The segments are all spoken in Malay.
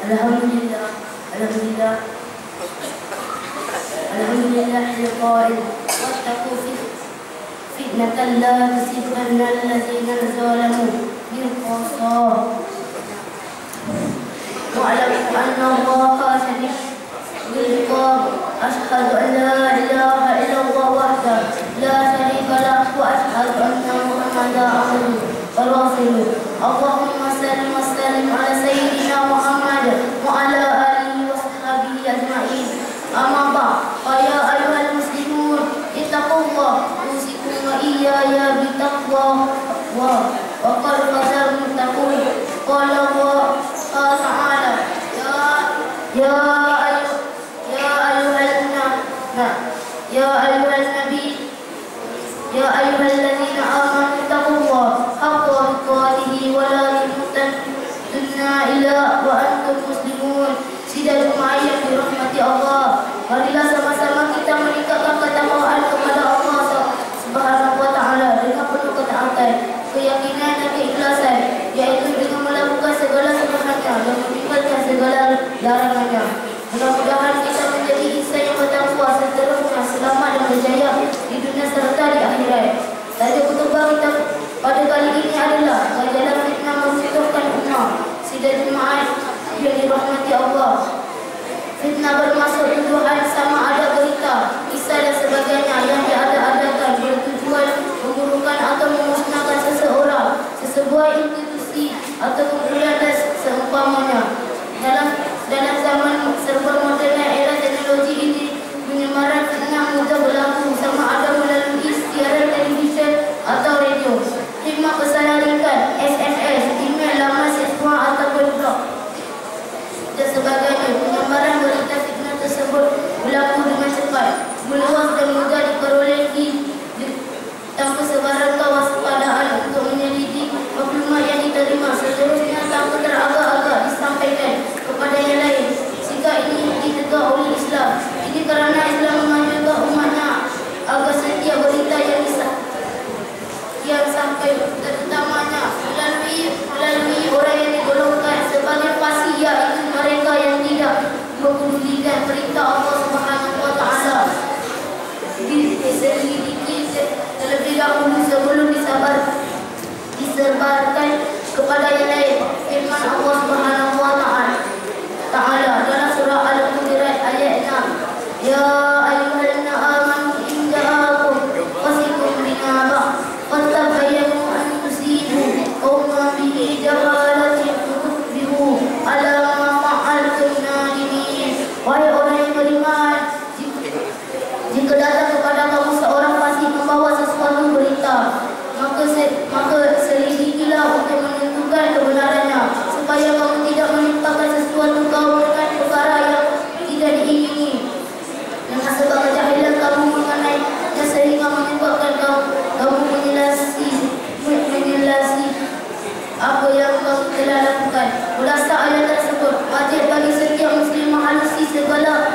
Alhamdulillah, Alhamdulillah, Alhamdulillah al-qail wattaqu fitnatan la tusibanna alladhina zalamu minkum khassah. Wa'lamu anna Allaha shadidul iqab. Ashhadu an la ilaha illallah wahdahu la sharika lahu wa ashhadu anna Muhammadan abduhu wa rasuluh. Allahumma salli wa sallim ala sayyidina Muhammad wa ala alihi wa sahbihi ajma'in. Amma ba'd, fa ya ayyuhal muslimun ittaqullah usikum wa iyaya bitaqwa wa qad fazal muttaqun. Qala Allah ta'ala ya ayyuhal nabi ya ayyuhalladzina amanu taqullaha haqqa tuqatih wa la tamutunna illa wa antum muslimun. Sidang jemaah yang dirahmati Allah, marilah sama-sama kita meningkatkan ketakwaan kepada Allah Subhanahu wa taala dengan penuh ketaatan, keyakinan dan keikhlasan, yaitu dengan melakukan segala sunnahnya dan meninggalkan segala larangannya. Mudah-mudahan kita menjadi insan yang bertakwa seterusnya selamat dan berjaya di dunia serta di akhirat. Tajuk khutbah kita pada kali ini adalah ganjaran fitnah meruntuhkan ummah. Sidang jemaah yang dirahmati Allah, fitnah bermaksud tuduhan sama ada berita, kisah dan sebagainya yang diada-adakan bertujuan memburukan atau memusnahkan seseorang, sesebuah institusi atau kumpulan dan seumpamanya. Dalam zaman serba moden dan era teknologi ini, penyebaran fitnah mudah berlaku sama ada melalui siaran televisyen atau radio, khidmat pesanan ringkas, SMS, email, laman seksual ataupun blog dan sebagainya. Penyebaran berita fitnah tersebut berlaku dengan cepat, meluas dan mudah diperolehi tanpa sebarang kewaspadaan untuk menyelidiki maklumat yang diterima. Seterusnya tanpa teragak-agak disampaikan kepada yang lain. Sikap ini ditegak oleh Islam. Ini kerana Islam menganjurkan umatnya agar setiap berita yang sampai terutamanya melalui orang yang digolongkan sebagai fasik, iaitu mereka yang tidak mempedulikan perintah Allah Subhanahu wa taala, diselidiki terlebih dahulu sebelum disebarkan kepada yang lain. Firman Allah Subhanahu wa taala dalam surah Al-Hujurat ayat 6, ya ayyuhallazina amanu in ja'akum fasiqun binaba fatabayyanu an tusibu qauman bi jahalatin tusbihu ala ma fa'altum nadimin. Wahai orang yang beriman, jika datang kepada kamu seorang fasik membawa sesuatu berita, maka selidikilah untuk menentukan kebenarannya, supaya kamu tidak menimpakan sesuatu kaum dengan perkara yang tidak diingini, dengan sebab kejahilan kamu mengenainya sehingga menyebabkan kamu menyelasi apa yang kamu telah lakukan. Berdasar ayat tersebut, wajib bagi setiap muslim menghalusi segala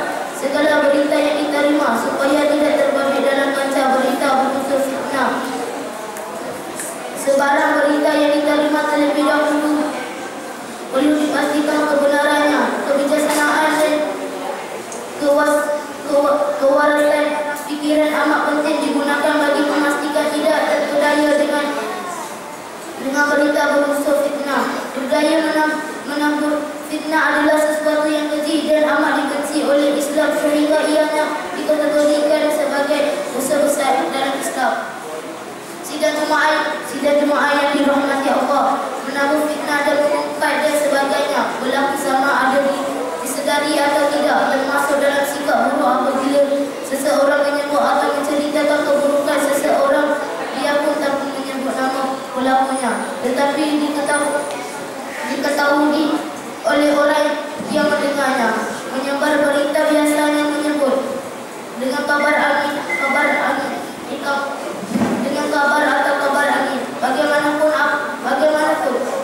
berita yang diterima supaya tidak terbabit dalam kancah berita berunsur fitnah. Sebarang berita yang diterima terlebih dahulu perlu dipastikan kebenarannya. Kebijaksanaan dan kewarasan fikiran amat penting digunakan bagi memastikan tidak terpedaya dengan berita berunsur fitnah. Budaya menabur fitnah adalah sesuatu yang keji dan amat dibenci oleh Islam, sehingga ianya dikategorikan sebagai dosa besar dalam Islam. Sidang jemaah yang dirahmati Allah, menabur fitnah dan mengungkap dan sebagainya berlaku sama ada disedari atau tidak, termasuk dalam sikap buruk apabila seseorang menyebut atau menceritakan keburukan seseorang, dia pun tanpa menyebut nama pelakunya, tetapi diketahui oleh orang yang mendengarnya. Menyebar berita biasanya menyebut dengan kabar atau kabar angin. Bagaimanapun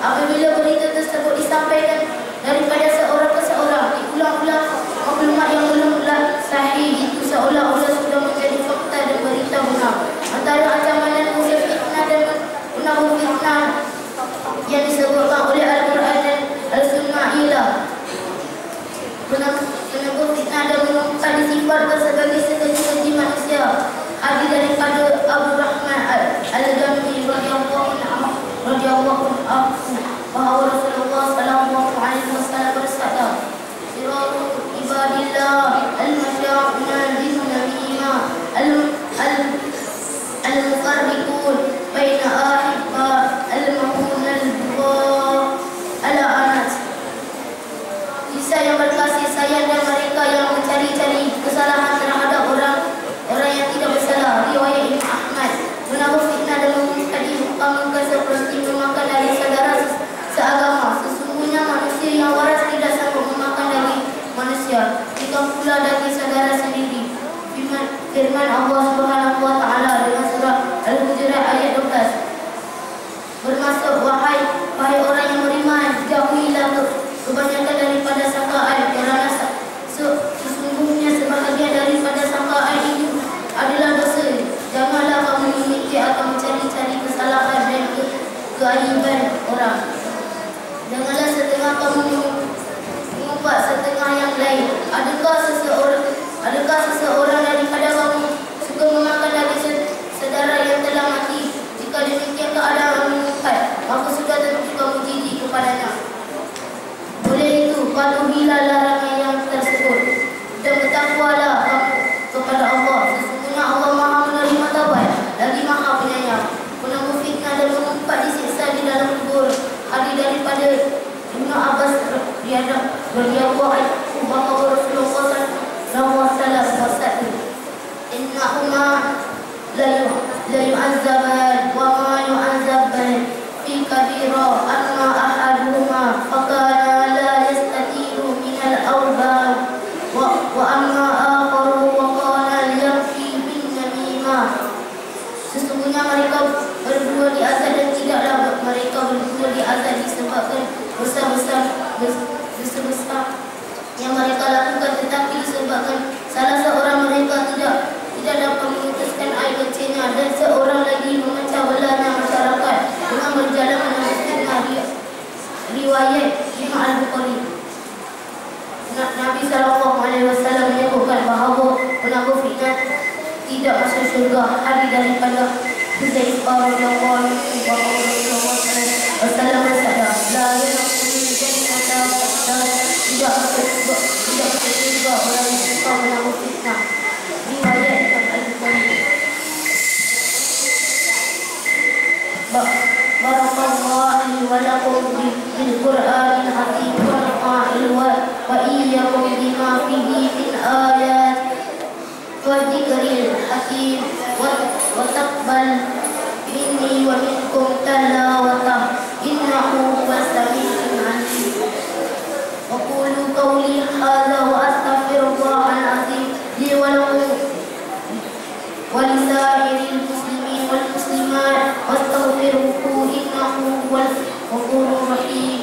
apabila berita tersebut disampaikan daripada seorang ke seorang, diulang-ulang maklumat yang belumlah sahih, itu seolah-olah sudah menjadi fakta dan berita benar. Antara ancaman dan unsur fitnah dan penabur fitnah yang disebutkan oleh Al-Quran dan Al-Sunnah ialah diibaratkan sebagai segaji-gaji manusia. Hadis daripada Abu Rahman Al-Jambi radhiyallahu anhu bahwa Rasulullah sallallahu alaihi wasallam bersabda, "Sirarul ibadillah al-masyaa'una bin-namima al-mufarriqun baina ahibba al-mahun al-bughah al-anat." Kisah yang berkasih sayang dan mereka yang mencari-cari kesalahan terhadap orang yang tidak bersalah. Riwayat Imam Ahmad. Menabuh fitnah dan mengingkari muka-muka seperti memakan dari saudara seagama. Sesungguhnya manusia yang waras tidak sanggup memakan dari manusia, jika pula dari saudara sendiri. Firman Allah Subhanahu wa taala dalam surah Al-Hujurat ayat 12. Bermaksud wahai orang yang beriman, jauhilah kebanyakan daripada sangkaan, kerana sesungguhnya sebahagian daripada sangkaan itu adalah dosa. Janganlah kamu memikir atau mencari-cari kesalahan dan keaiban orang. Janganlah setengah kamu mengumpat setengah yang lain. Adakah seseorang daripada kamu suka memakan daging saudara yang telah mati? Jika demikian keadaan mengumpat, maka sudah tentu kamu jijik kepadanya. Oleh itu, patuhilah larangan yang tersebut dan bertakwalah kamu kepada Allah. Sesungguhnya Allah Maha menerima taubat lagi Maha penyayang. Penangguh fitnah dan mengumpat disiksa di dalam kubur. Hadis daripada Ibnu Abbas radhiyallahu anhu bahwa Rasulullah sallallahu alaihi wasallam bersabda, "Innahuma la yu'azzaban wa ma yu'azzaban fi kabira amma ahaduhuma faqala la yastatiru min al-awbab wa amma akharu wa qala yamshi bin namimah." Sesungguhnya mereka berdua diazab dan tidaklah mereka berdua diazab disebabkan dosa-besar yang mereka lakukan, tetapi disebabkan salah seorang mereka tidak dapat memutuskan air kecilnya dan seorang lagi memecah belahnya masyarakat dengan berjalan menyebutkan riwayat Imam Al-Bukhari. Nabi SAW menyebutkan bahawa penangguh fitnah tidak masuk syurga. Hadis daripada Hudzaifah radhiyallahu anhu bahwa Rasulullah SAW bersabda, "La yadkhulul jannata tidak masuk syurga orang yang suka menangguh fitnah." Riwayat Imam Al-Bukhari. Barakallahu li wa lakum bil Qur'anil hakim wa nafa'il wa iyyakum bima fihi min ayat wa dzikril hakim wa taqbal minni wa minkum tilawatah innahu huwas samiul alim. Wa qulu qawli hadza wa astaghfirullahal azim li wa lakum wa lisairil muslimin wal muslimat wastaghfiruhu innahu huwal ghafurur rahim.